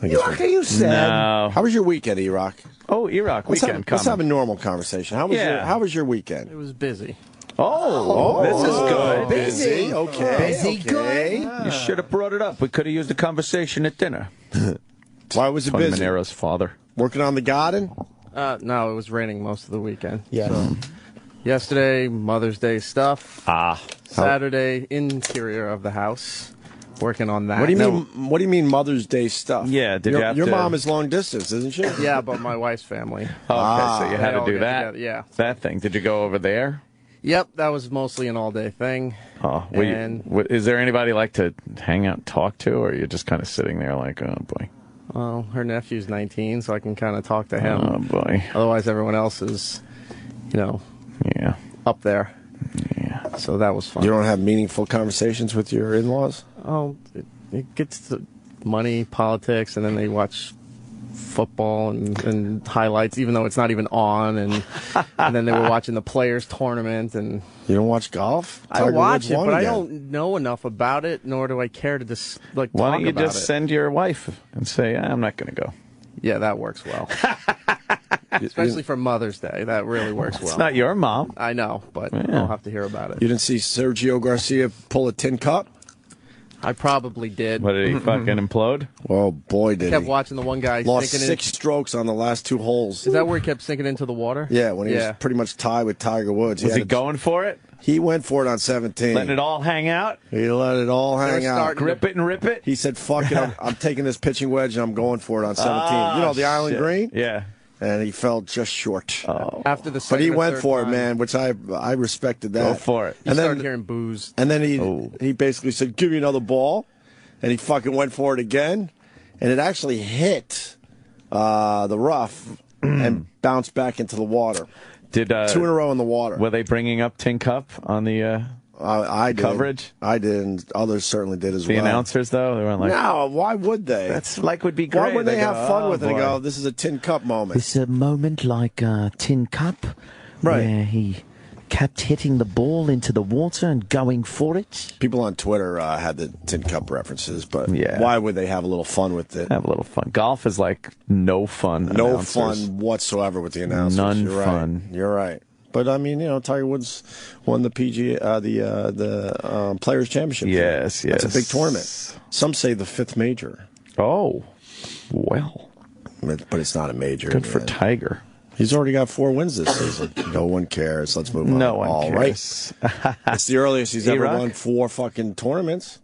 Erock, are you sad? No. How was your weekend, Erock? Oh, Erock, weekend Let's have a normal conversation. How was your weekend? It was busy. This is good. Busy. Okay. Busy, good. You should have brought it up. We could have used the conversation at dinner. Why was it Tony busy? Monero's father. Working on the garden? No, it was raining most of the weekend. Yeah. So, yesterday, Mother's Day stuff. Ah. Saturday, interior of the house. Working on that. What do you mean? What do you mean Mother's Day stuff? Yeah, did your, you have your to... mom is long distance, isn't she? Yeah, but my wife's family. Okay, so you had They to all do get that. together, yeah. That thing. Did you go over there? Yep, that was mostly an all-day thing. Oh, is there anybody like to hang out and talk to, or are you just kind of sitting there like, oh boy? Well, her nephew's 19, so I can kind of talk to him. Oh boy. Otherwise, everyone else is, Yeah. up there. Yeah. So that was fun. You don't have meaningful conversations with your in-laws? Oh, it gets to money, politics, and then they watch football and highlights, even though it's not even on. And then they were watching the Players Tournament. And You don't watch golf? I Tiger watch Woods it, won but I again. don't know enough about it, nor do I care to just Why talk don't you about just it. send your wife and say, I'm not going to go? Yeah, that works well. Especially for Mother's Day, that really works well. It's not your mom. I know, but Yeah. I'll have to hear about it. You didn't see Sergio Garcia pull a tin cup? I probably did. What, did he fucking implode? Oh, boy, did Kept he. watching the one guy Lost sinking 6 strokes on the last 2 holes. Is that where he kept sinking into the water? Yeah, when he was pretty much tied with Tiger Woods. Was he had to- going for it? He went for it on 17. Letting it all hang out? He let it all hang out. starting Grip it and rip it? He said, fuck it, I'm taking this pitching wedge and I'm going for it on 17. You know, the Island shit. Green? Yeah. And he fell just short. After the But second he or went third for it, time, man, which I respected that. Go for it. He And started then, hearing booze. and then he basically said, give me another ball. And he fucking went for it again. And it actually hit the rough and bounced back into the water. Did 2 in a row in the water. Were they bringing up Tin Cup on the I did. coverage? I did, and others certainly did as the well. announcers, though? They weren't like, No, why would they? that's like would be great. Why would they go, have fun "Oh, with it and boy." go, this is a tin cup moment? This a moment like Tin Cup, Right. where he kept hitting the ball into the water and going for it. People on Twitter had the tin cup references, but Yeah. why would they have a little fun with it? Have a little fun. Golf is like no fun. No announcers. fun whatsoever with the announcers. None You're fun. Right. You're right. But I mean, Tiger Woods won the Players Championship. Yes, That's a yes. big tournament. Some say the 5th major, Oh, well. but it's not a major. Good for man. Tiger. He's already got 4 wins this season. No one cares. Let's move on. No one All cares. right. It's the earliest he's ever Erock? won 4 fucking tournaments.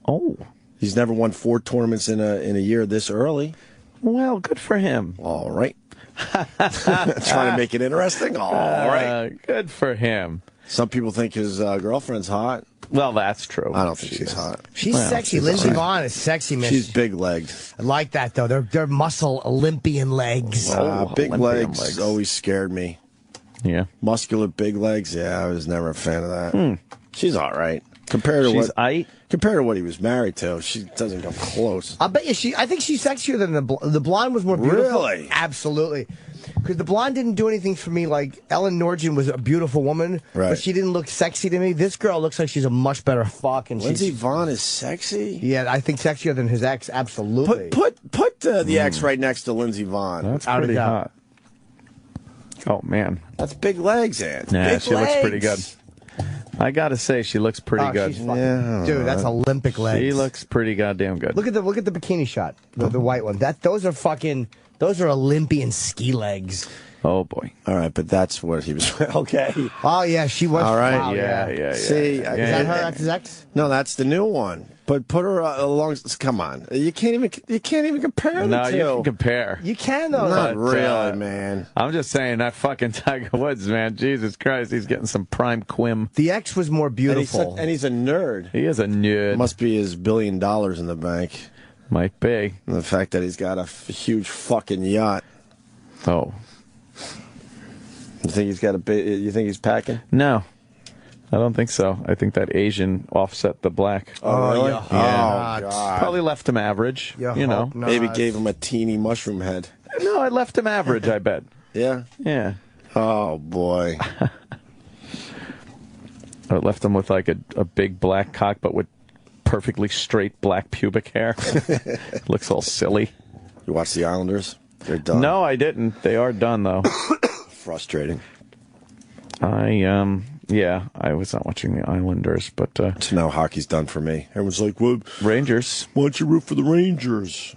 Oh, He's never won 4 tournaments in a year this early. well, good for him. All right. Trying to make it interesting. All right. Good for him. Some people think his girlfriend's hot. Well, that's true. I don't think she's hot. She's Well, sexy. she's Lindsey all right. Vonn is sexy, man. She's big-legged. I like that, though. They're muscle Olympian legs. Big Olympian legs always scared me. Yeah. Muscular big legs. Yeah, I was never a fan of that. She's all right compared to She's compared to what he was married to. She doesn't come close. I bet you I think she's sexier than the blonde was more beautiful. Really? Absolutely. Because the blonde didn't do anything for me. Like Ellen Norton was a beautiful woman, Right. but she didn't look sexy to me. This girl looks like she's a much better fuck. And Lindsey she's, Vonn is sexy. yeah, I think sexier than his ex. Absolutely. Put the ex right next to Lindsey Vonn. That's Out of pretty doubt. hot. Oh, man. That's big legs, Ant. Yeah, Big she looks pretty good. legs. I got to say, she looks pretty Oh, good. she's fucking, dude, that's Olympic legs. She looks pretty goddamn good. Look at the bikini shot, the white one. Those are Olympian ski legs. Oh, boy. All right, but that's what he was. Okay. Oh yeah, she was. All right. Wow, Yeah. See, Is that her ex? No, that's the new one. But put her along. Come on, you can't even compare No, the two. you can compare. You can though. Not But, really, man. I'm just saying, that fucking Tiger Woods, man. Jesus Christ, he's getting some prime quim. The ex was more And beautiful. he's a nerd. He is a nerd. Must be his $1 billion in the bank. Might be. And the fact that he's got a huge fucking yacht. Oh. You think he's got you think he's packing? No. I don't think so. I think that Asian offset the black. Oh, really? yeah. Oh, God. Probably left him average. Yeah, you know. hope not. Maybe gave him a teeny mushroom head. No, I left him average, I bet. Yeah? Yeah. Oh, boy. I left him with like a big black cock, but with perfectly straight black pubic hair. Looks all silly. You watch the Islanders? They're done. No, I didn't. They are done, though. Frustrating. I was not watching the Islanders, but So now hockey's done for me. Everyone's like, well, Rangers. why don't you root for the Rangers?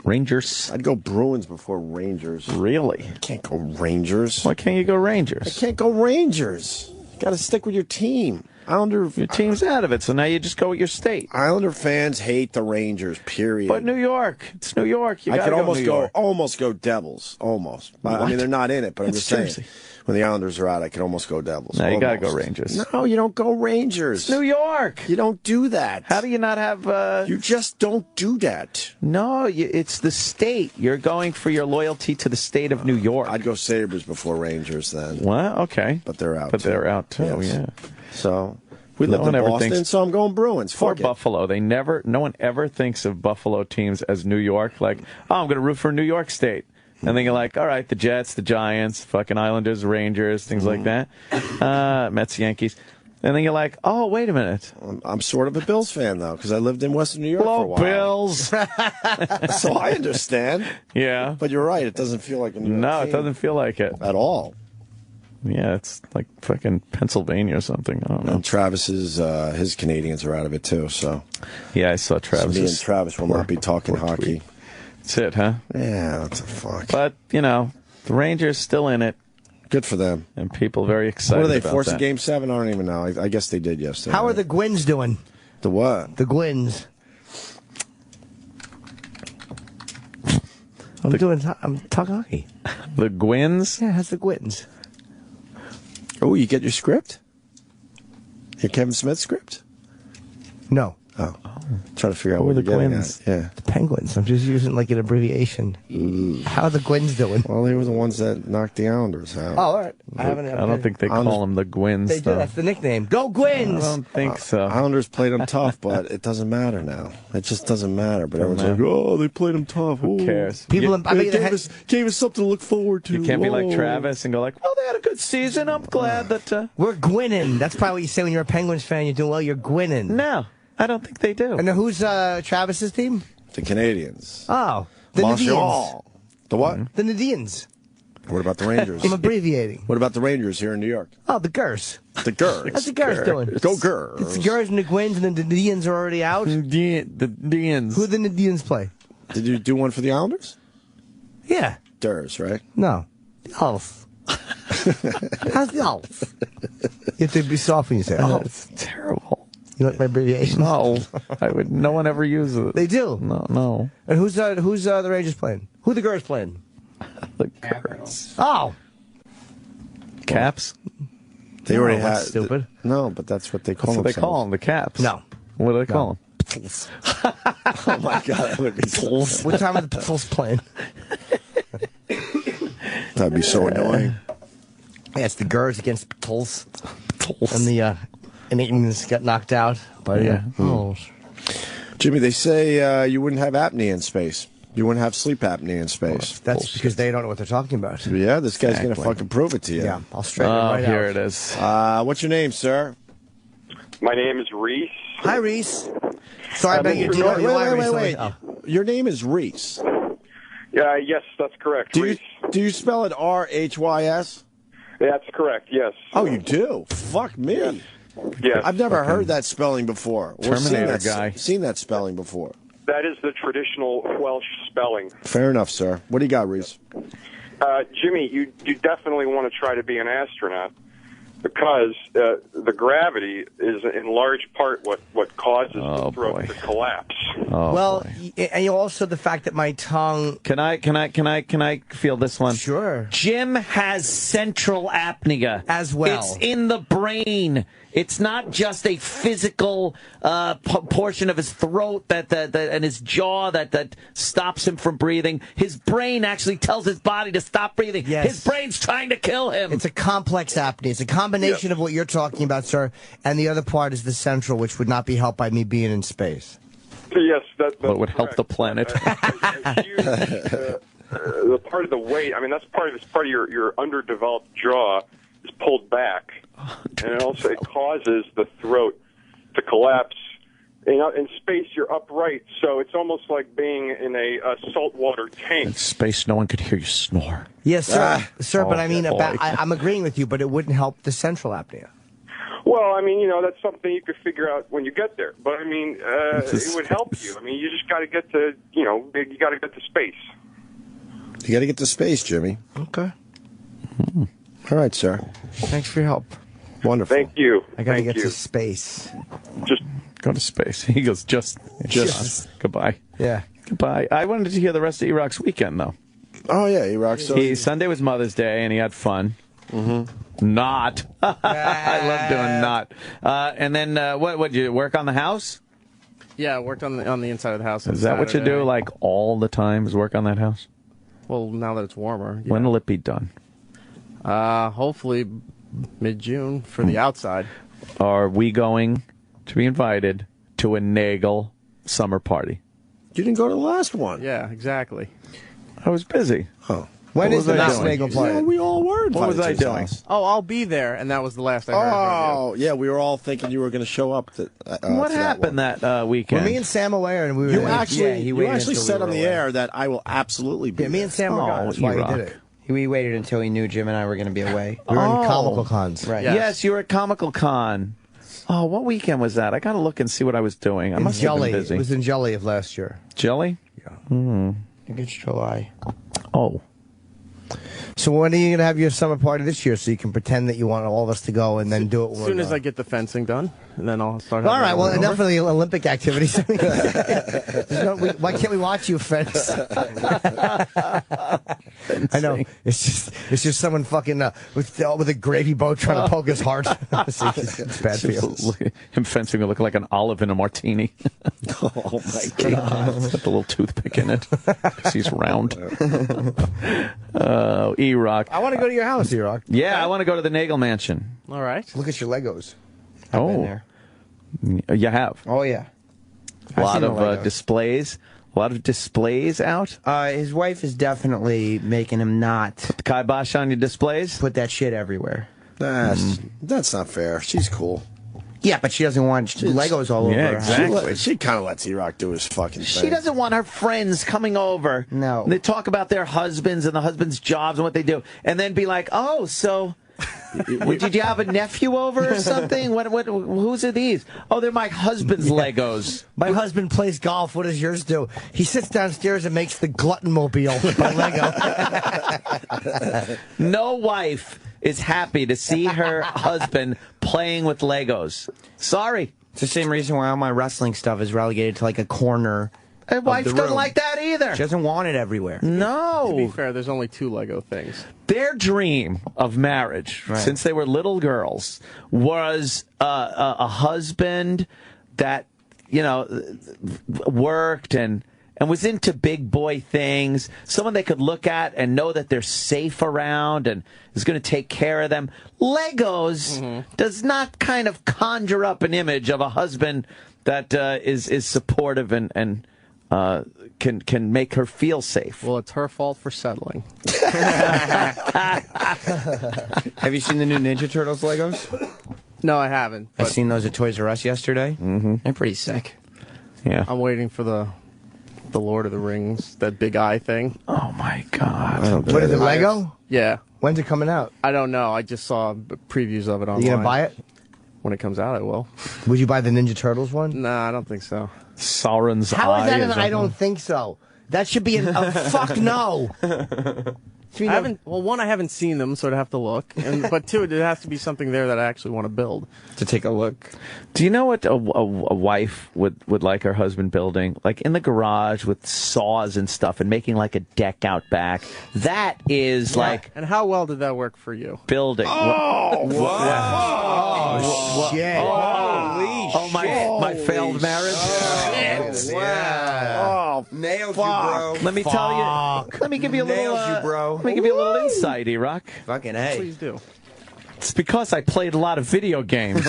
Rangers. I'd go Bruins before Rangers. Really? I can't go Rangers. Why can't you go Rangers? I can't go Rangers. You got to stick with your team. Your team's out of it, so now you just go with your state. Islander fans hate the Rangers, period. But New York. It's New York. You I gotta could go almost go Devils. Almost. I mean, they're not in it, but I'm It's just saying. Jersey. When the Islanders are out, I could almost go Devils. No, you got to Almost. go Rangers. No, you don't go Rangers. It's New York. You don't do that. How do you not have... You just don't do that. No, it's the state. You're going for your loyalty to the state of New York. I'd go Sabres before Rangers then. Well, okay. But they're out, But too. they're out, too, Yes. yeah. So, we No lived one in ever Boston, thinks- so I'm going Bruins. For Fuck it. Buffalo, no one ever thinks of Buffalo teams as New York. Like, oh, I'm going to root for New York State. And then you're like, all right, the Jets, the Giants, fucking Islanders, Rangers, things like that. Mets, Yankees. And then you're like, oh, wait a minute. I'm sort of a Bills fan, though, because I lived in Western New York for a Hello, while. Bills. So I understand. Yeah. But you're right. It doesn't feel like a New York No, it team doesn't feel like it. at all. Yeah, it's like fucking Pennsylvania or something. I don't know. And Travis's, his Canadians are out of it, too. So, Yeah, I saw so Travis. me and Travis will not be talking hockey. That's it, huh? Yeah, that's a fuck. But, the Rangers still in it, Good for them. and people very excited What are they, about forcing that. Game 7? I don't even know. I guess they did yesterday. How are the Gwins doing? The what? The Gwins. I'm talking hockey. The Gwins? Yeah, how's the Gwins? Oh, you get your script? Your Kevin Smith script? No, Oh. Trying to figure out Who what are you're the getting Gwins? at. Yeah. the Penguins. I'm just using like an abbreviation. How are the Gwins doing? Well, they were the ones that knocked the Islanders out. Oh, all right. I haven't. I don't think they call them the Gwins, they do. though. That's the nickname. Go I Gwins! don't think so. Islanders played them tough, but it doesn't matter now. It just doesn't matter. But everyone's matter. like, oh, they played them tough. Who Ooh. cares? People, You, I mean, Gave us something to look forward to. you can't be like Whoa. Travis and go like, well, they had a good season. I'm glad that... we're gwinning. That's probably what you say when you're a Penguins fan. You're doing well. You're gwinning. No, I don't think they do. And then who's Travis's team? The Canadians. Oh, the Montreal. The what? Mm-hmm. The Nadians. What about the Rangers? I'm abbreviating. What about the Rangers here in New York? Oh, the Gers. The Gers. How's the Gers doing? Go Gers. It's the Gers and the Gwins, and then the Nadians are already out. The Dians. Who do the Nadians play? Did you do one for the Islanders? Yeah. Durs, right? No. The Elf. How's the Elf? You have to be soft when you say Elf. It's terrible. You like my abbreviation? No, no one ever uses it. They do. No. And who's the Rangers playing? Who the Gers playing? The Girls. Oh. Caps? They already that's had. stupid. No, but that's what they call That's what they themselves. call them, the Caps. No. What do they call them? Oh my god, that would be so. What time are the Pistols playing? That'd be so annoying. Yeah, it's the Gers against the Pistols. And the Indians got knocked out by Yeah. oh. Jimmy, they say you wouldn't have apnea in space. You wouldn't have sleep apnea in space. That's because they don't know what they're talking about. Yeah, this guy's gonna Exactly. fucking prove it to you. Yeah, I'll straighten it Oh, right here out. it is. What's your name, sir? My name is Reese. Hi, Reese. Sorry about your deal. Wait. Your name is Reese. Yes, that's correct. Do Reese. you spell it R-H-Y-S? That's correct, yes. Oh, you do? Fuck me. Yes. Yes. I've never heard that spelling before. Or Terminator guy. Seen that spelling before. That is the traditional Welsh spelling. Fair enough, sir. What do you got, Reese? Jimmy, you definitely want to try to be an astronaut because the gravity is in large part what causes Oh, the throat boy. to collapse. Oh, Well, boy. and also the fact that my tongue. Can I feel this one? Sure. Jim has central apnea As well. It's in the brain. It's not just a physical portion of his throat that and his jaw that stops him from breathing. His brain actually tells his body to stop breathing. Yes. His brain's trying to kill him. It's a complex apnea. It's a combination of what you're talking about, sir, and the other part is the central, which would not be helped by me being in space. Yes, that's What would help the planet. A huge, the part of the weight. I mean, that's part of your underdeveloped jaw is pulled back, and it also causes the throat to collapse In space, you're upright, so it's almost like being in a saltwater tank. In space, no one could hear you snore. Yes, sir. Sir, but I mean, boy. I'm agreeing with you, but it wouldn't help the central apnea. Well, I mean, that's something you could figure out when you get there. But I mean, it would help you. I mean, you just got to get to, you got to get to space. You got to get to space, Jimmy. Okay. All right, sir. Thanks for your help. Wonderful. Thank you. I got to Thank get you. to space. Just Go to space. He goes, just. Goodbye. Yeah. Goodbye. I wanted to hear the rest of Erock's weekend, though. Oh, yeah, Erock. So Sunday was Mother's Day, and he had fun. Not. I love doing not. And then, what did you work on the house? Yeah, I worked on the inside of the house. Is that what you do, like, all the time, is work on that house? Well, now that it's warmer. Yeah. When will it be done? Hopefully mid-June for the outside. Are we going to be invited to a Nagel summer party? you didn't go to the last one. Yeah, exactly. I was busy. Oh. When is the was I next doing? Nagel party? Yeah, we all were invited What was to I his doing? house. Oh, I'll be there, and that was the last I heard. Oh, yeah, we were all thinking you were going to show up. What happened that weekend? Well, me and Sam were aware, and we were. You actually, he waited until said we on were the aware. air that I will absolutely be. Yeah, me and Sam were gone. That's why he did it. We waited until he knew Jim and I were going to be away. We were in comical cons. Right. Yes, you were at Comical Con. Oh, what weekend was that? I got to look and see what I was doing. I In must Jelly. have been busy. It was in Jelly of last year. Jelly? I think it's July. Oh. So when are you going to have your summer party this year so you can pretend that you want all of us to go and then do it when As soon we're as done? I get the fencing done, and then I'll start. All having right, well, everyone enough over. of the Olympic activities. Why can't we watch you fence? I know. It's just someone fucking with a gravy boat trying to poke his heart. It's bad for you. Him fencing will look like an olive in a martini. Oh my God! With a little toothpick in it. 'Cause he's round. Erock. I want to go to your house, Erock. Yeah, I want to go to the Nagel Mansion. All right. Look at your Legos. I've been Oh, there. you have Oh, yeah. a lot seen the of Legos. displays. A lot of displays out. His wife is definitely making him not The kibosh on your displays. put that shit everywhere. That's not fair. She's cool. Yeah, but she doesn't want Legos all over Yeah, her exactly. house. She kind of lets E-Rock do his fucking thing. She doesn't want her friends coming over. No. They talk about their husbands and the husbands' jobs and what they do, and then be like, "Oh, so did you have a nephew over or something? What? Whose are these? Oh, they're my husband's Legos." My husband plays golf. What does yours do? He sits downstairs and makes the Glutton Mobile by Lego. No wife is happy to see her husband playing with Legos. Sorry. It's the same reason why all my wrestling stuff is relegated to like a corner. And wife the doesn't room. like that either. She doesn't want it everywhere. To be No. fair, there's only 2 Lego things. Their dream of marriage, Right. since they were little girls, was a husband that, worked and was into big boy things, someone they could look at and know that they're safe around and is going to take care of them. Legos does not kind of conjure up an image of a husband that is supportive and can make her feel safe. Well, it's her fault for settling. Have you seen the new Ninja Turtles Legos? No, I haven't. I But seen those at Toys R Us yesterday. Mm-hmm. They're pretty sick. Yeah. I'm waiting for the Lord of the Rings, that big eye thing. Oh my God. What is it, Lego? Yeah. When's it coming out? I don't know. I just saw previews of it online. You going to buy it? When it comes out, I will. Would you buy the Ninja Turtles one? Nah, I don't think so. Sauron's How is eye that an I don't think so? That should be a fuck no. I haven't. Well, one, I haven't seen them, so I'd have to look. But 2, there has to be something there that I actually want to build. To take a look. Do you know what a wife would like her husband building? Like in the garage with saws and stuff and making like a deck out back. That is like And how well did that work for you? building. Oh, shit. Oh, my failed marriage. Oh, Nailed you, bro. Let me tell you. Let me give you a little. Nailed you, bro. Let me give you a little insight, Erock. Fucking A. Please do. It's because I played a lot of video games.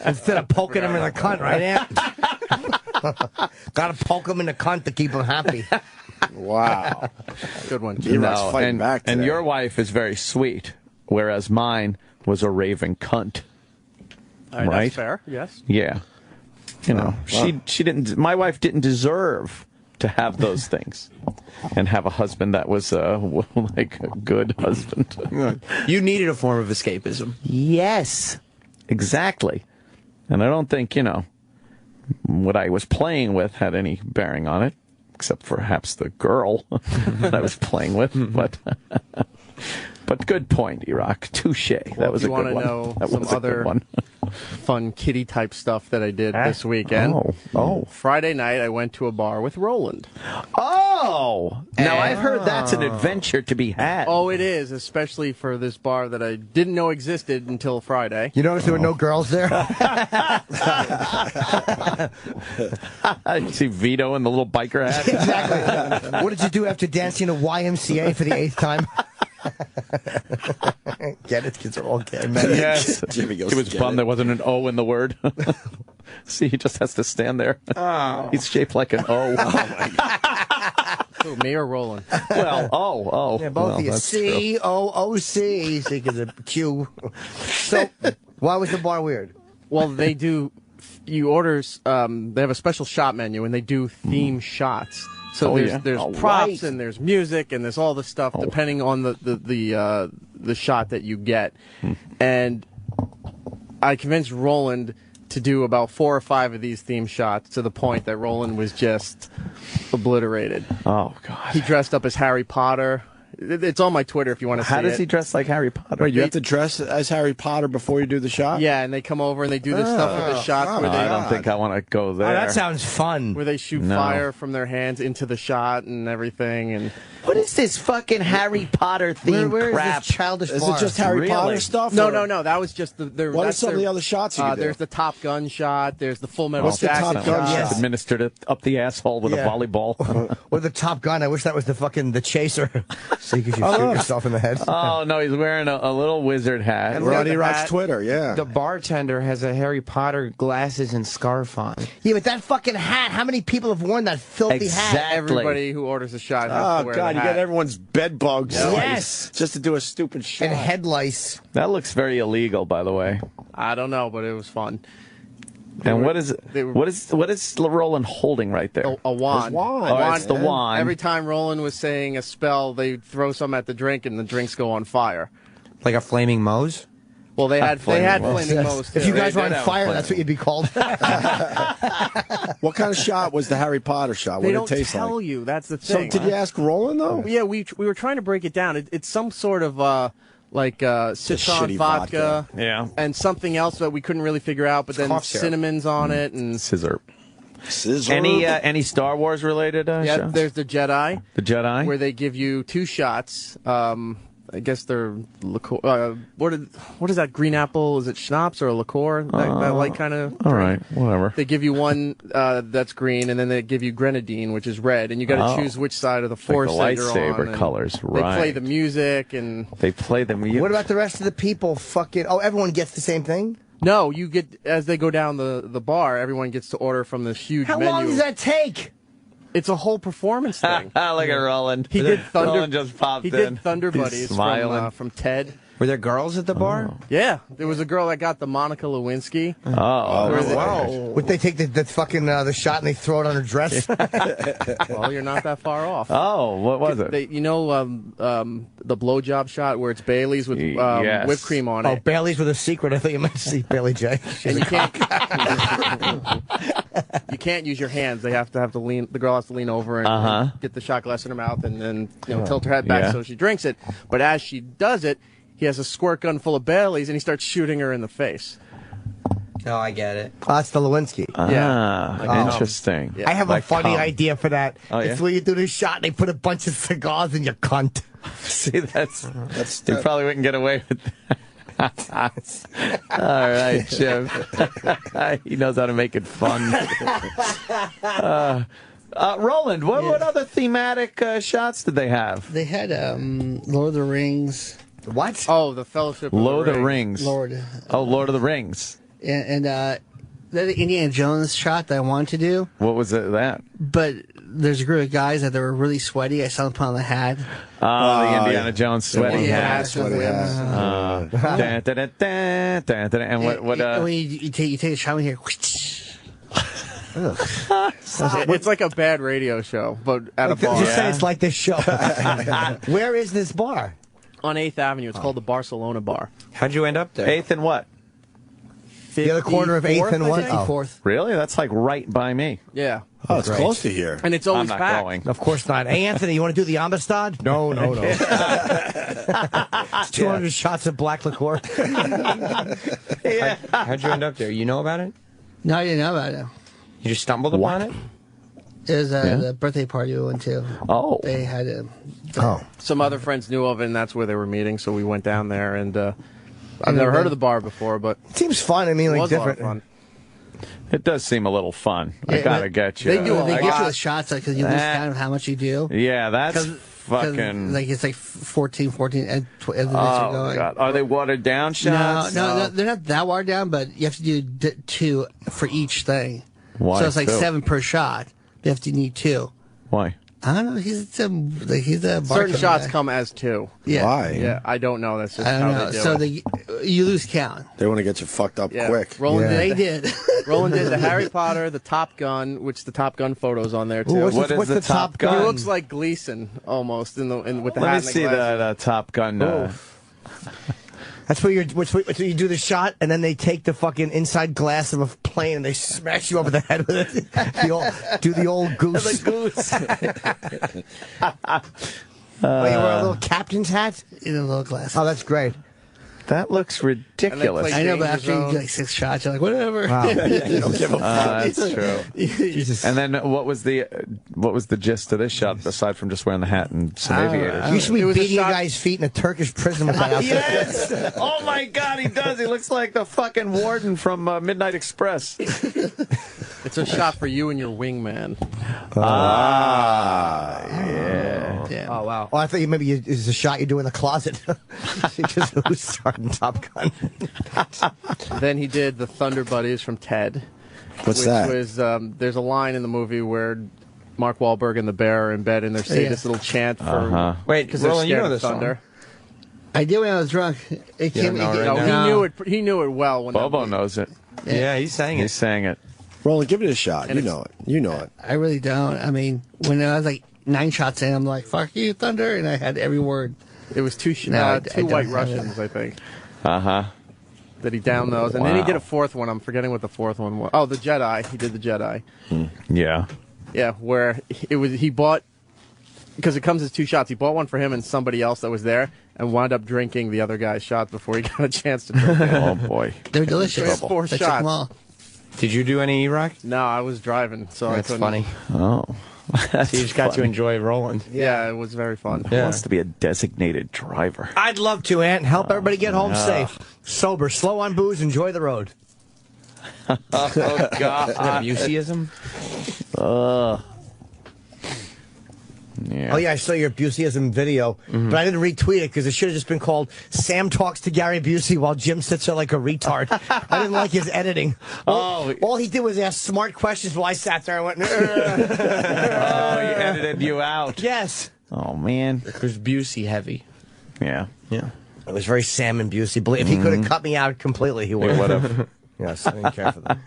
Instead of poking him in the cunt, right, Ant? Gotta poke him in the cunt to keep him happy. wow. Good one. E-Rock's fighting back and today. your wife is very sweet, whereas mine was a raving cunt. All right, right? that's fair. Yes. Yeah. You know, she didn't. My wife didn't deserve to have those things, and have a husband that was like a good husband. You needed a form of escapism. Yes, exactly. And I don't think what I was playing with had any bearing on it, except for perhaps the girl that I was playing with. But good point, Erock. Touche. That was a good one. If you want to know That some was a good other one. fun kitty type stuff that I did this weekend. Oh. Friday night, I went to a bar with Roland. Oh! Now, I've heard that's an adventure to be had. Oh, it is, especially for this bar that I didn't know existed until Friday. You notice there were no girls there? You see Vito in the little biker hat? Exactly. What did you do after dancing a YMCA for the 8th time? Get it? Kids are all gay, man. Yes. Jimmy goes, He was "Get bummed it." there wasn't an O in the word. See, he just has to stand there. He's shaped like an O. Who, me or Roland? Well, oh. Yeah, both well, of you. that's true. C-O-O-C. Think of the Q. So, why was the bar weird? Well, they do. You order. They have a special shot menu, and they do theme shots. So there's props and there's music and there's all the stuff depending on the shot that you get. And I convinced Roland to do about 4 or 5 of these theme shots to the point that Roland was just obliterated. Oh, God. He dressed up as Harry Potter. It's on my Twitter if you want to see it. How does he dress like Harry Potter? Wait, you have to dress as Harry Potter before you do the shot? Yeah, and they come over and they do this stuff with the shots where I they don't think I want to go there. Oh, that sounds fun. where they shoot fire from their hands into the shot and everything. And What is this fucking Harry Potter themed Where is crap? this childish Is bar? it just Harry Really? Potter stuff? no, or- that was just the. What are that's some of their- the other shots you can do? There's the Top Gun shot. There's the Full Metal What's the Jacket Top Gun shot. shot? Administered it up the asshole with a volleyball. Or the Top Gun. I wish that was the chaser. So you could shoot yourself in the head. Oh, no, he's wearing a little wizard hat. We're on the Erock's hat. Twitter, yeah. The bartender has a Harry Potter glasses and scarf on. Yeah, but that fucking hat. How many people have worn that filthy hat? Exactly. Everybody who orders a shot has to Oh, wear God, the you hat. get everyone's bed bugs. Yes. Just to do a stupid shot. And head lice. That looks very illegal, by the way. I don't know, but it was fun. And were- what is Roland holding right there? A wand. His wand. Oh, it's the wand. Every time Roland was saying a spell, they throw some at the drink, and the drinks go on fire. Like a flaming Moe's? Well, they had Flaming flaming Yes. Moe's. If you too. guys They were on did have fire, a that's what you'd be called. What kind of shot was the Harry Potter shot? They What don't did it taste tell like? you. That's the So thing. did you ask Roland, though? Yeah, we were trying to break it down. It's some sort of citron shitty vodka, Yeah. and something else that we couldn't really figure out. But then cough syrup. cinnamon's on it, and Scissor. Scissor. Any Star Wars related yeah, shows? there's the Jedi, The Jedi? where they give you 2 shots. I guess they're liqueur. What is that? Green apple? Is it schnapps or a liqueur? That light kind of. All right, whatever. They give you one that's green, and then they give you grenadine, which is red, and you got to choose which side of the force the that you're on. lightsaber and colors, They play right. the music, and They play the music. What about the rest of the people? Fucking. Oh, everyone gets the same thing? no, you get as they go down the bar, everyone gets to order from this huge How menu. long does that take? It's a whole performance thing. Look at Roland. He did Thunder. Roland just popped he in. did Thunder He's Buddies smiling. from Ted. Were there girls at the bar? Yeah, there was a girl that got the Monica Lewinsky. Oh, Would they take the fucking the shot and they throw it on her dress? Well, you're not that far off. oh, what was it? The blowjob shot where it's Bailey's with Yes. whipped cream on Oh, it, Bailey's with a secret. I thought you meant to see Bailey J. and you can't you can't use your hands. They have to lean. The girl has to lean over and get the shot glass in her mouth, and then tilt her head back Yeah. so she drinks it. But as she does it, he has a squirt gun full of Baileys, and he starts shooting her in the face. Oh, I get it. Oh, that's the Lewinsky. Interesting. I have Like a funny cum. idea for that. Oh, yeah? It's where you do this shot and they put a bunch of cigars in your cunt. See, that's you probably wouldn't get away with that. All right, Jim. He knows how to make it fun. Roland, what other thematic shots did they have? They had Lord of the Rings. What? Oh, the Fellowship. Lord of of the Rings. Lord. Oh, Lord of the Rings. And the Indiana Jones shot that I wanted to do, What was it? That? but there's a group of guys that were really sweaty. I saw them put on the hat. Oh, the Indiana Jones sweaty hat. Sweaty hat. And what? When you take a shower here. It's like a bad radio show, but at a bar. Just say it's like this show. Where is this bar? On 8th Avenue. It's called the Barcelona Bar. How'd you end up there? 8th and what? The other corner of 8th and what? 54th. Really? That's like right by me. Yeah. Oh, it's close to here. And it's always I'm not packed. going. Of course not. Hey, Anthony, you want to do the Amistad? No. It's 200 shots of black liqueur. How'd you end up there? You know about it? No, I didn't know about it. You just stumbled upon it? It was the birthday party we went to. Oh. They had a. Some other friends knew of it, and that's where they were meeting, so we went down there. And I've never heard of the bar before, but It seems fun. I mean, it like was a lot of different. fun. It does seem a little fun. I gotta get you. They get you the shots because you lose count of how much you do. Yeah, that's 'Cause, fucking. like it's like 14, and as the days Oh are going. God, are they watered down shots? No, they're not that watered down, but you have to do two for each thing. Why So it's like two? 7 per shot. You have to need 2. Why? I don't know. He's a Certain bartender shots guy. come as 2. Yeah. Why? Yeah, I don't know. That's just I don't how know. they do So it. you lose count. They want to get you fucked up Yeah. quick. Roland They did. did. Roland did the Harry Potter, the Top Gun, which the Top Gun photo's on there too. Ooh, what's What is what's the the Top Top Gun? Gun? He looks like Gleason almost with the hat Let me and the see glasses. that Top Gun. That's where you do the shot, and then they take the fucking inside glass of a plane and they smash you over the head with it. Do the old goose. The goose. Oh, you wear a little captain's hat? In a little glass. Oh, that's great. That looks ridiculous. I know, but Danger after you Zone. get like 6 shots, you're like, whatever. Wow. You don't give a fuck. That's true. Jesus. And then what was the gist of this shot aside from just wearing the hat and some aviators? You should be It was a beating a shot- guy's feet in a Turkish prison with that outfit. Yes! Oh my God, he does. He looks like the fucking warden from Midnight Express. It's a shot for you and your wingman. Yeah. Yeah. Oh wow. Oh, I thought maybe it's a shot you do in the closet. Because who's starting Top Gun? Then he did the Thunder Buddies from Ted. What's which that? was there's a line in the movie where Mark Wahlberg and the bear are in bed and they say Yeah. this little chant for Wait, because they're Roland, you scared know of this thunder. I did when I was drunk. It came. know right No, now. he knew it. He knew it well when Bobo knows it. Yeah, he's saying He it. sang it. Roland, give it a shot. And You know it. You know it. I really don't. I mean, when I was like 9 shots in, I'm like, "Fuck you, Thunder," and I had every word. It was two No, I don't White have Russians, I think, Uh-huh. that he downed those, and then he Wow. did a 4th one. I'm forgetting what the 4th one was. Oh, the Jedi. He did the Jedi. Yeah. Yeah, where it was he bought because it comes as 2 shots. He bought one for him and somebody else that was there, and wound up drinking the other guy's shots before he got a chance to drink it. Oh boy. They're delicious. 4 I took shots. them all. Did you do any Erock? No, I was driving, so I That's couldn't. funny. Oh. So you just got to enjoy Roland. Yeah, it was very fun. Who wants to be a designated driver? I'd love to, Ant. Help everybody get home safe. Sober, slow on booze, enjoy the road. Oh God. Museism? Yeah. Oh, yeah, I saw your Buseyism video, but I didn't retweet it because it should have just been called Sam Talks to Gary Busey while Jim sits there like a retard. I didn't like his editing. All he did was ask smart questions while I sat there and went, Oh, he edited you out. yes. Oh man. It was Busey heavy. Yeah. Yeah. It was very Sam and Busey. If he could have cut me out completely, he would He have. would have. Yes, I didn't care for that.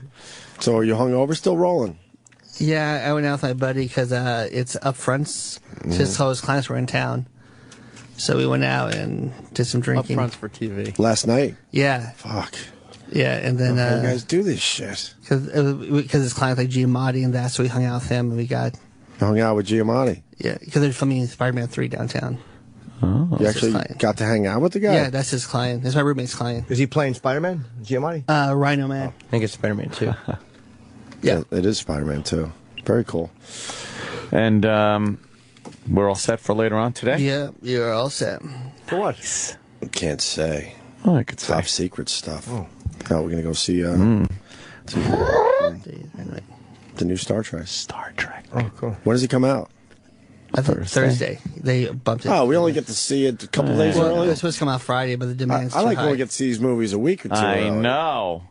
So are you hungover still, Roland? Yeah, I went out with my buddy because it's up fronts. So his clients were in town. So we went out and did some Up drinking. fronts for TV. Last night? Yeah, Fuck. yeah, and then How you guys do this shit? because his clients like Giamatti and that, so we hung out with him and we got Hung out with Giamatti. because they're filming Spider-Man 3 downtown. You his actually client. got to hang out with the guy? Yeah, that's his client. That's my roommate's client. Is he playing Spider-Man? Giamatti? Rhino Man. I think it's Spider-Man 2. Yeah. It is Spider-Man, too. Very cool. And we're all set for later on today. Yeah, you're all set. For what? Can't say. Oh, I could say. Top secret stuff. Oh, we're going to go see the new Star Trek. Star Trek. Oh, cool. When does he come out? I think Thursday. They bumped it. Oh, we only get to see it a couple days Well, it early? was supposed to come out Friday, but the demand's I too like high. when we get to see these movies a week or two I early. know.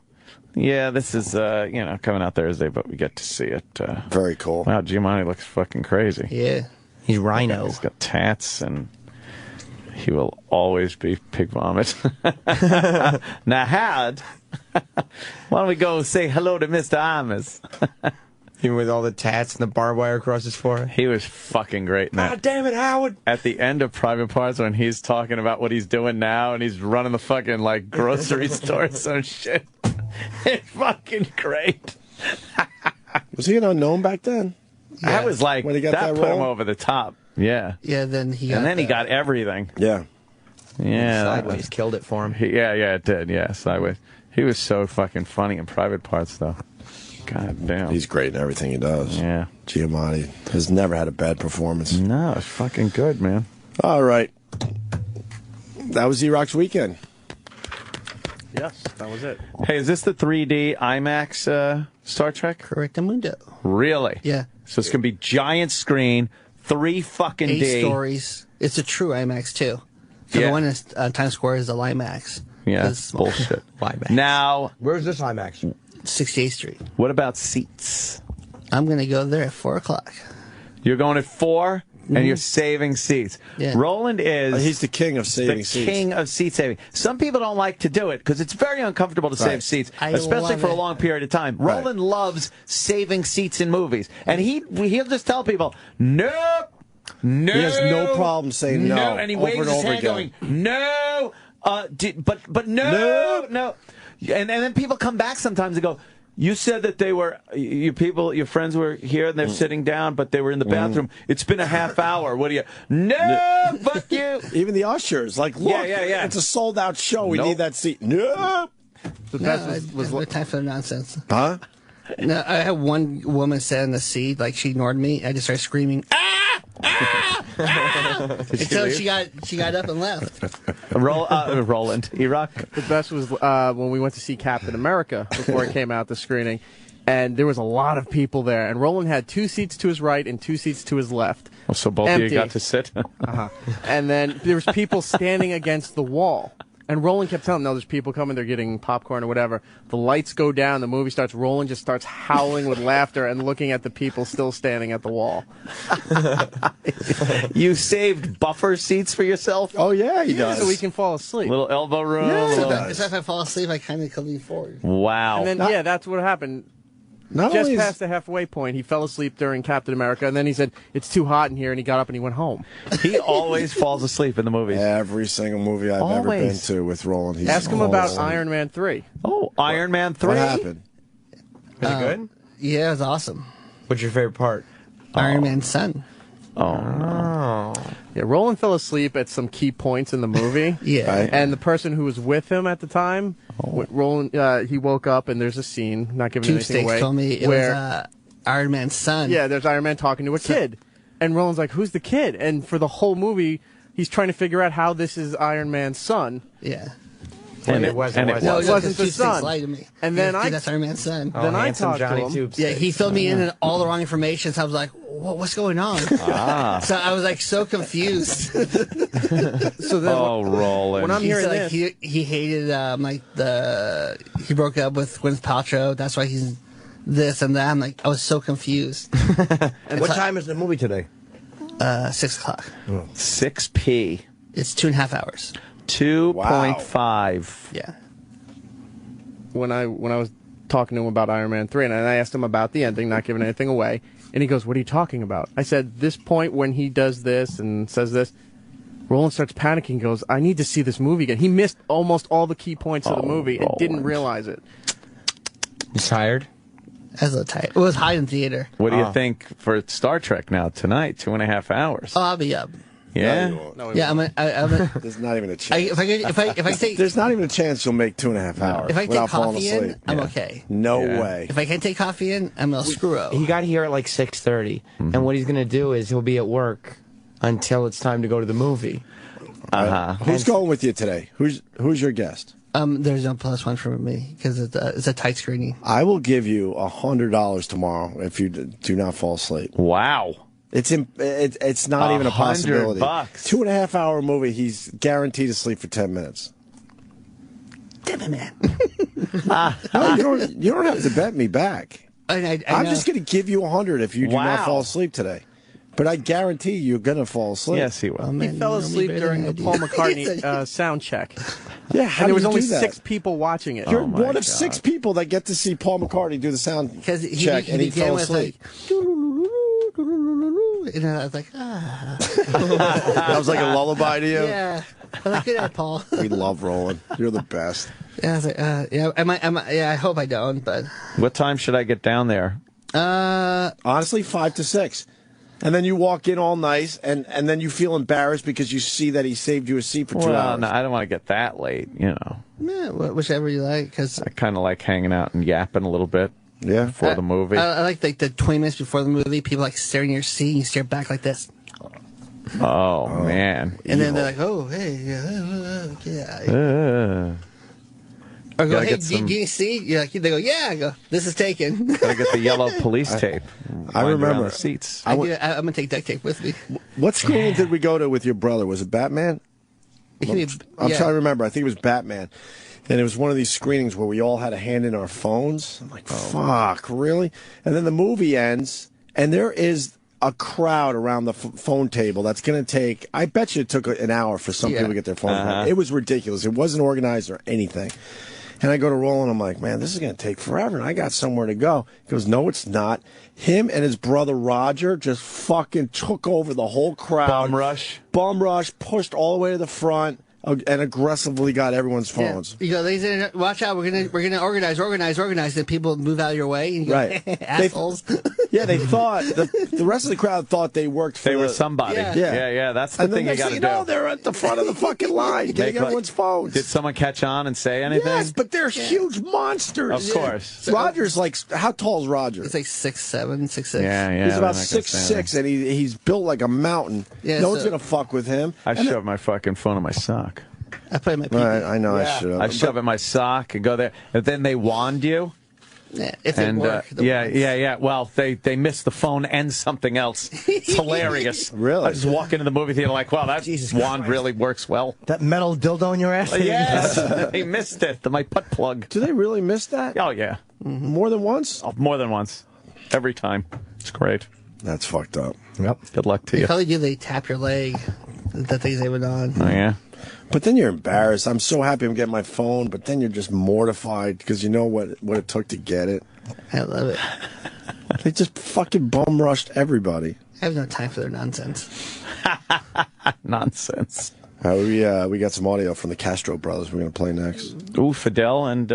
Yeah, this is coming out Thursday, but we get to see it. Very cool. Wow, Giamatti looks fucking crazy. Yeah. He's Rhino. He's got tats, and he will always be pig vomit. Now, Howard, why don't we go say hello to Mr. Amos? Even with all the tats and the barbed wire across his forehead. He was fucking great in that. God damn it, Howard! At the end of Private Parts, when he's talking about what he's doing now, and he's running the fucking grocery store or some shit, it's fucking great. Was he an unknown back then? Yeah. That was When he got that that put him role? over the top. Yeah. Yeah, then he got He got everything. Yeah. Yeah. Sideways killed it for him. Yeah, it did. Yeah, Sideways. He was so fucking funny in Private Parts, though. God damn. He's great in everything he does. Yeah. Giamatti has never had a bad performance. No, it's fucking good, man. All right. That was Erock's weekend. Yes, that was it. Hey, is this the 3D IMAX Star Trek? Correctamundo. Really? Yeah. So it's going to be giant screen, 3 fucking 8 D. stories. It's a true IMAX, too. So Yeah. the one in Times Square is the IMAX. Yeah, It's small. bullshit. IMAX. Now, Where's this IMAX? 68th Street. what about seats? I'm going to go there at 4 o'clock. You're going at 4, and you're saving seats. Yeah. Roland is... He's the king of saving the seats. king of seat saving. Some people don't like to do it because it's very uncomfortable to save Right. seats, I especially love for a it. long period of time. Right. Roland loves saving seats in movies, and he'll just tell people, nope, no. He has no problem saying no, and he over waves and his over hand, again. going, no, but no, and then people come back sometimes and go. You said that they were your friends were here and they're sitting down, but they were in the bathroom. It's been a half hour. What do you? No, fuck you. Even the ushers, look, Yeah. it's a sold-out show. We Nope. need that seat. No. The No, best I was have no time for the nonsense. Huh? No, I had one woman sat in the seat, she ignored me. I just started screaming, until she got up and left. Roland, Erock. The best was when we went to see Captain America before it came out, the screening, and there was a lot of people there. And Roland had 2 seats to his right and 2 seats to his left. Oh, so both of you Empty. got to sit. And then there was people standing against the wall. And Roland kept telling them, no, there's people coming, they're getting popcorn or whatever. The lights go down, the movie starts, Roland just starts howling with laughter and looking at the people still standing at the wall. You saved buffer seats for yourself. Oh, yeah, he does. So we can fall asleep. Little elbow room. Yeah. little- So if I fall asleep, I kind of could lean forward. Wow. And then, that's what happened. Not Just only is- past the halfway point, he fell asleep during Captain America, and then he said, it's too hot in here, and he got up and he went home. He always falls asleep in the movies. Every single movie I've ever been Always. to with Roland. He's Ask him about always- Iron Man 3. Oh, Iron Man 3. What happened? Was it good? Yeah, it was awesome. What's your favorite part? Iron Man's son. Oh. Yeah, Roland fell asleep at some key points in the movie. Yeah. Right. And the person who was with him at the time, Roland, he woke up and there's a scene, not giving anything Tuesday away, told me it where was Iron Man's son. yeah, there's Iron Man talking to a kid, and Roland's like, "Who's the kid?" And for the whole movie, he's trying to figure out how this is Iron Man's son. Yeah. And it wasn't. and was No, it? it wasn't the Tuesday son. lied to me. And then That's Iron Man's son. Oh, then I handsome talked to Johnny him. Tubes. Yeah, he filled me in and all the wrong information. So I was like, "What's going on?" So I was so confused. So then, Oh, Roland. when I'm He's hearing like, this, he hated he broke up with Gwyneth Paltrow. That's why he's this and that. I was so confused. What time is the movie today? 6 o'clock. 6p. It's 2.5 hours. 2.5. Yeah. when I was talking to him about Iron Man 3, and I asked him about the ending, not giving anything away, and he goes, "What are you talking about?" I said, "This point when he does this and says this." Roland starts panicking, goes, "I need to see this movie again." He missed almost all the key points of the movie and didn't realize it. You tired? I was a little tight. It was high in theater. What do you think for Star Trek now tonight? 2.5 hours. Oh, I'll be up. Yeah. No, you won't. No, Yeah, There's not even a chance. if I take There's not even a chance you'll make 2.5 hours if I take without falling coffee asleep. in, I'm okay. No Yeah. way. If I can't take coffee in, I'm a screw up. He got here at like 6:30, and what he's gonna do is he'll be at work until it's time to go to the movie. Who's going with you today? Who's your guest? There's no +1 for me because it's a tight screening. I will give you $100 tomorrow if you do not fall asleep. Wow. It's not even a possibility. $100. 2.5 hour movie. He's guaranteed to sleep for 10 minutes. damn it, man. No, you don't have to bet me back. I I'm know. just going to give you 100 if you do Wow. not fall asleep today. But I guarantee you're going to fall asleep. Yes, he will. Oh, He man, fell you know me asleep better during than the I Paul do. McCartney sound check. Yeah, how And there do was you only do that? 6 people watching it. You're Oh, my one of God. 6 people that get to see Paul McCartney do the sound Because check, and he began fell with asleep. like, and I was like, ah. That was like a lullaby to you? Yeah. I'm like, good night, Paul. We love Roland. You're the best. Yeah, I was like, yeah, yeah, I hope I don't, but. What time should I get down there? Honestly, 5 to 6. And then you walk in all nice, and then you feel embarrassed because you see that he saved you a seat for 2 Well, hours. no, I don't want to get that late, you know. Yeah, whichever you like, because I kind of like hanging out and yapping a little bit Yeah. before the movie. I like the 20 minutes before the movie, people like staring at your seat, and you stare back like this. Oh, man. And then they're like, oh, hey, yeah. Or go, Gotta hey, get do some- you see? You're like, they go, yeah. I go, this is taken. Gotta get the yellow police tape. I Wind around remember. the seats. I'm going to take duct tape with me. What screening did we go to with your brother? Was it Batman? It can be, I'm yeah. trying to remember. I think it was Batman. And it was one of these screenings where we all had a hand in our phones. I'm like, fuck, really? And then the movie ends, and there is a crowd around the phone table that's going to take, I bet you it took an hour for some people to get their phones back. It was ridiculous. It wasn't organized or anything. And I go to Roland, I'm like, man, this is going to take forever, and I got somewhere to go. He goes, no, it's not. Him and his brother Roger just fucking took over the whole crowd. Bum rush, pushed all the way to the front, and aggressively got everyone's phones. Yeah. You go, ladies and gentlemen, watch out, we're gonna organize, then people move out of your way. And you go, Right. assholes. Yeah, they thought, the rest of the crowd thought they worked for They were somebody. Yeah. Yeah. That's the And then thing you next got thing to you know, do. they're at the front of the fucking line, getting Make like- everyone's phones. Did someone catch on and say anything? Yes, but they're huge monsters. Of course. Roger's like, how tall is Roger? It's like 6'7", 6'6". Yeah. He's about they're not gonna say 6'6", and he's built like a mountain. Yeah, no one's so- going to fuck with him. I shoved my fucking phone in my sock. I put it in my pee. Right, I know I should have. I shove it in my sock and go there. And then they wand you. Yeah, if And it worked. yeah. Well, they missed the phone and something else. It's hilarious. Really? I just walk into the movie theater like, wow, that Jesus wand Christ. really works well. That metal dildo in your ass? Yes, they missed it. My butt plug. Do they really miss that? Oh yeah, More than once? oh, more than once, every time. It's great. That's fucked up. Yep. Good luck to They you. probably do. They tap your leg. That thing's even on. Oh yeah. But then you're embarrassed. I'm so happy I'm getting my phone, but then you're just mortified because you know what it took to get it. I love it. They just fucking bum rushed everybody. I have no time for their nonsense. Nonsense. We got some audio from the Castro brothers we're going to play next. Ooh, Fidel and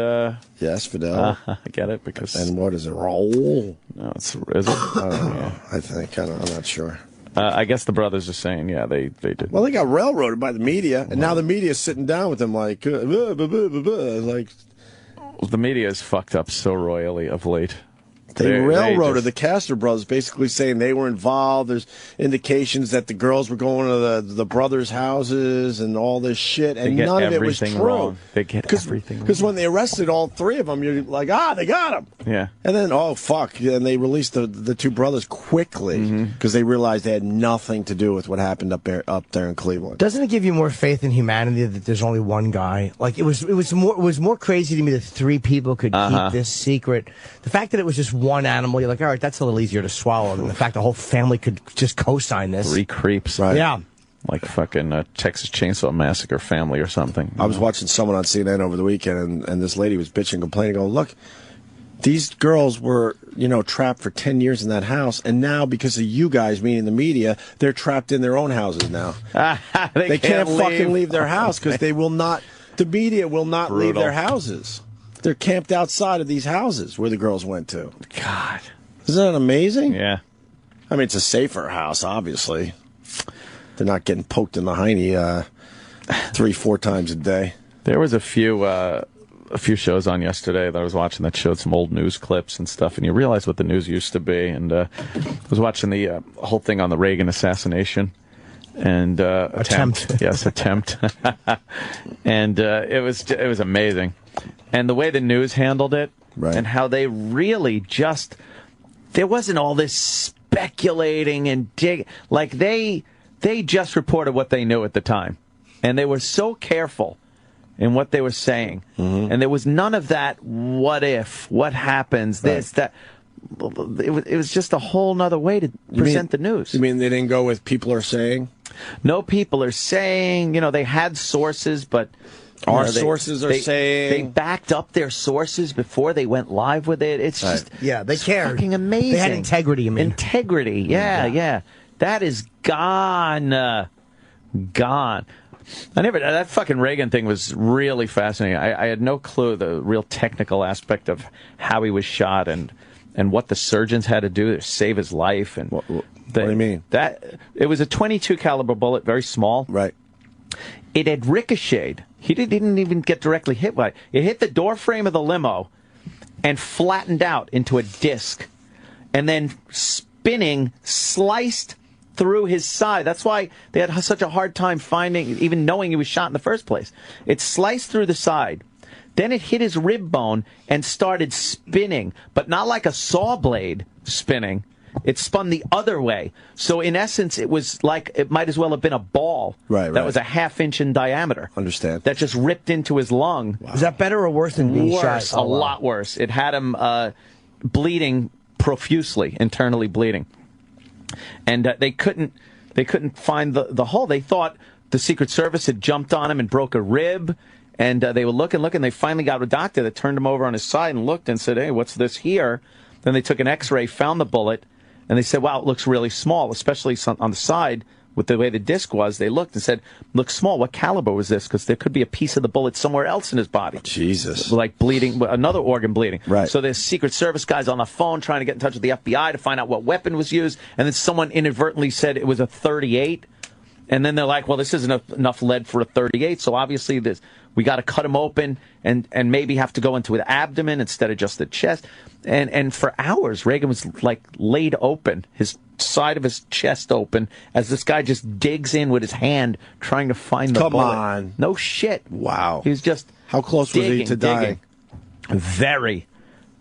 Yes, Fidel. I get it because And what is it? Raul? no, is it? I don't know. I think. I'm not sure. I guess the brothers are saying, yeah, they did. Well, they got railroaded by the media, and now the media's sitting down with them like, like The media is fucked up so royally of late. they railroaded just- the Castor brothers, basically saying they were involved. There's indications that the girls were going to the brothers' houses and all this shit, and get none of it was everything true. wrong. They get everything wrong. Because when they arrested all three of them, you're like, they got them. Yeah. And then, oh, fuck. And they released the two brothers quickly because they realized they had nothing to do with what happened up there in Cleveland. Doesn't it give you more faith in humanity that there's only one guy? Like it was more crazy to me that 3 people could keep this secret. The fact that it was just one animal, you're like, all right, that's a little easier to swallow than the fact the whole family could just co-sign this. 3 creeps. Right. Yeah. Like fucking Texas Chainsaw Massacre family or something. I was watching someone on CNN over the weekend, and this lady was bitching, complaining, going, look, these girls were, trapped for 10 years in that house, and now because of you guys, meaning the media, they're trapped in their own houses now. They can't fucking leave their house because they will not, the media will not leave Brutal. their houses. They're camped outside of these houses where the girls went to. God. Isn't that amazing? Yeah. I mean, it's a safer house, obviously. They're not getting poked in the hiney 3-4 times a day. There was a few shows on yesterday that I was watching that showed some old news clips and stuff, and you realize what the news used to be. And I was watching the whole thing on the Reagan assassination and attempt. Yes, attempt. And it was amazing, and the way the news handled it, Right. and how they really just there wasn't all this speculating and dig they just reported what they knew at the time, and they were so careful in what they were saying. And there was none of that, what if, what happens, this, that. It was just a whole nother way to present the news. You mean they didn't go with people are saying? No, people are saying, they had sources, but... Our sources are saying... They backed up their sources before they went live with it. It's just... Yeah, they cared. Fucking amazing. They had integrity, Integrity, yeah. That is gone. Gone. That fucking Reagan thing was really fascinating. I had no clue the real technical aspect of how he was shot and what the surgeons had to do to save his life. And what do you mean? It was a .22 caliber bullet, very small. Right. It had ricocheted. He didn't even get directly hit by it. It hit the door frame of the limo and flattened out into a disc, and then spinning, sliced through his side. That's why they had such a hard time even knowing he was shot in the first place. It sliced through the side. Then it hit his rib bone and started spinning, but not like a saw blade spinning. It spun the other way. So in essence, it was like it might as well have been a ball that was a half-inch in diameter. Understand. That just ripped into his lung. Wow. Is that better or worse than being shot? A lot worse. It had him bleeding profusely, internally bleeding. And they couldn't find the hole. They thought the Secret Service had jumped on him and broke a rib. And they were looking. They finally got a doctor that turned him over on his side and looked and said, hey, what's this here? Then they took an X-ray, found the bullet, and they said, wow, it looks really small, especially on the side with the way the disc was. They looked and said, looks small. What caliber was this? Because there could be a piece of the bullet somewhere else in his body. Jesus. Like bleeding, another organ bleeding. Right. So there's Secret Service guys on the phone trying to get in touch with the FBI to find out what weapon was used. And then someone inadvertently said it was a .38. And then they're like, well, this isn't enough lead for a .38, so obviously we got to cut him open and maybe have to go into his abdomen instead of just the chest. And for hours, Reagan was like laid open, his side of his chest open, as this guy just digs in with his hand trying to find the bullet. Come on. No shit. Wow. He was just How close was he to dying? Very,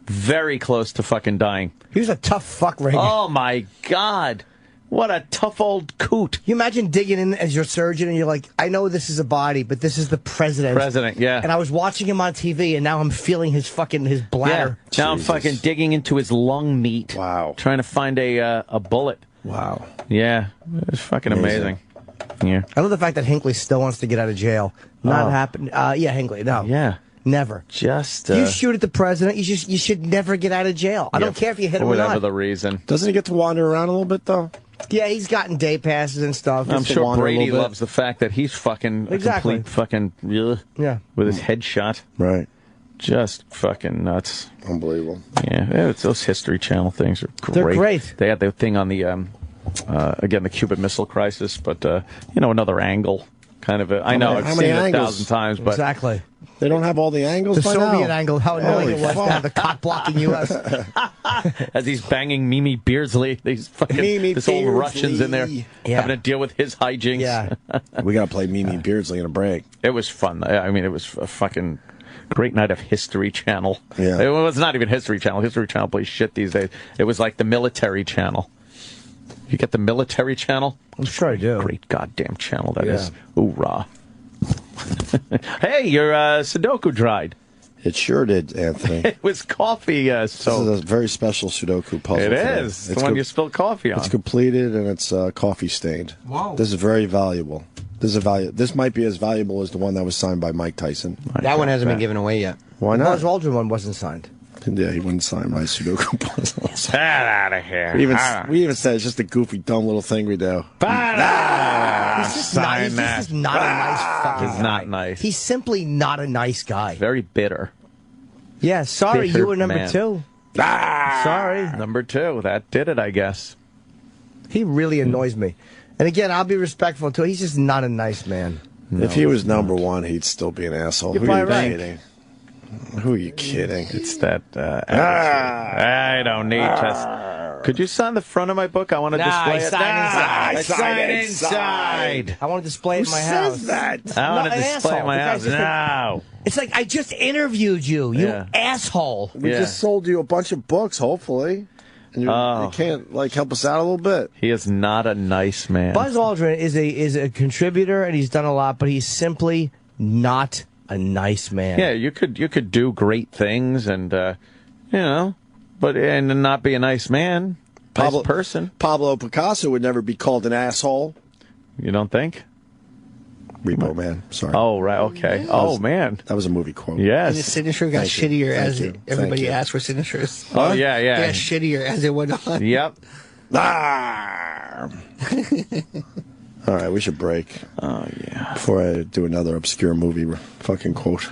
very close to fucking dying. He was a tough fuck, Reagan. Oh, my God. What a tough old coot. You imagine digging in as your surgeon and you're like, I know this is a body, but this is the president. President, yeah. And I was watching him on TV and now I'm feeling his bladder. Yeah. Now I'm fucking digging into his lung meat. Wow. Trying to find a bullet. Wow. Yeah. It was fucking amazing. Yeah. I love the fact that Hinckley still wants to get out of jail. Not happening. Yeah, Hinckley, no. Yeah. Never. Just you shoot at the president, you should never get out of jail. I don't care if you hit him or not. Whatever the reason. Doesn't he get to wander around a little bit though? Yeah, he's gotten day passes and stuff. I'm sure Brady loves the fact that he's fucking exactly. a complete fucking with his head shot. Right. Just fucking nuts. Unbelievable. Yeah, those History Channel things are great. They're great. They had the thing on the again the Cuban Missile Crisis, but another angle. Kind of I know I've seen it 1,000 times, but exactly. They don't have all the angles. The by Soviet now? angle, how annoying it was to have the cock blocking U.S. As he's banging Mimi Beardsley, these fucking this old Russians in there having to deal with his hijinks. Yeah, we got to play Mimi Beardsley in a break. It was fun. I mean, it was a fucking great night of History Channel. Yeah, it was not even History Channel. History Channel plays shit these days. It was like the Military Channel. You get the Military Channel? I'm sure I do. Great goddamn channel that is. Hoorah. Hey, your Sudoku dried. It sure did, Anthony. It was coffee. This is a very special Sudoku puzzle. It is. It's the one you spilled coffee on. It's completed and it's coffee stained. Wow. This is very valuable. This might be as valuable as the one that was signed by Mike Tyson. That one hasn't been given away yet. Why not? Buzz Aldrin one wasn't signed. Yeah, he wouldn't sign my Sudoku puzzle. Get out of here. We even said it's just a goofy, dumb little thing we do. He's just not a nice fucking He's guy. not nice. He's simply not a nice guy. Very bitter. Yeah, sorry, Bitter you were number man. 2. Sorry. Number 2. That did it, I guess. He really annoys me. And again, I'll be respectful to him. He's just not a nice man. No, if he was number 1, he'd still be an asshole. You're Who are you probably kidding? Who are you kidding? It's that I don't need to. Could you sign the front of my book? I want to display it. I sign inside. I want to display it in my house. Says that? I want to display it in my The house. guy's No. It's like, I just interviewed you, you Yeah. asshole. We just sold you a bunch of books, hopefully. And you can't help us out a little bit. He is not a nice man. Buzz Aldrin is a contributor, and he's done a lot, but he's simply not a nice man. Yeah, you could do great things and but and not be a nice man, nice person. Pablo Picasso would never be called an asshole. You don't think? Repo Man. Sorry. Oh, right. Okay. Oh, man. That was a movie quote. Yes. And his signature got shittier as everybody asked for signatures. Oh, yeah. It got shittier as it went on. Yep. Ah! All right, we should break. Oh, yeah. Before I do another obscure movie fucking quote.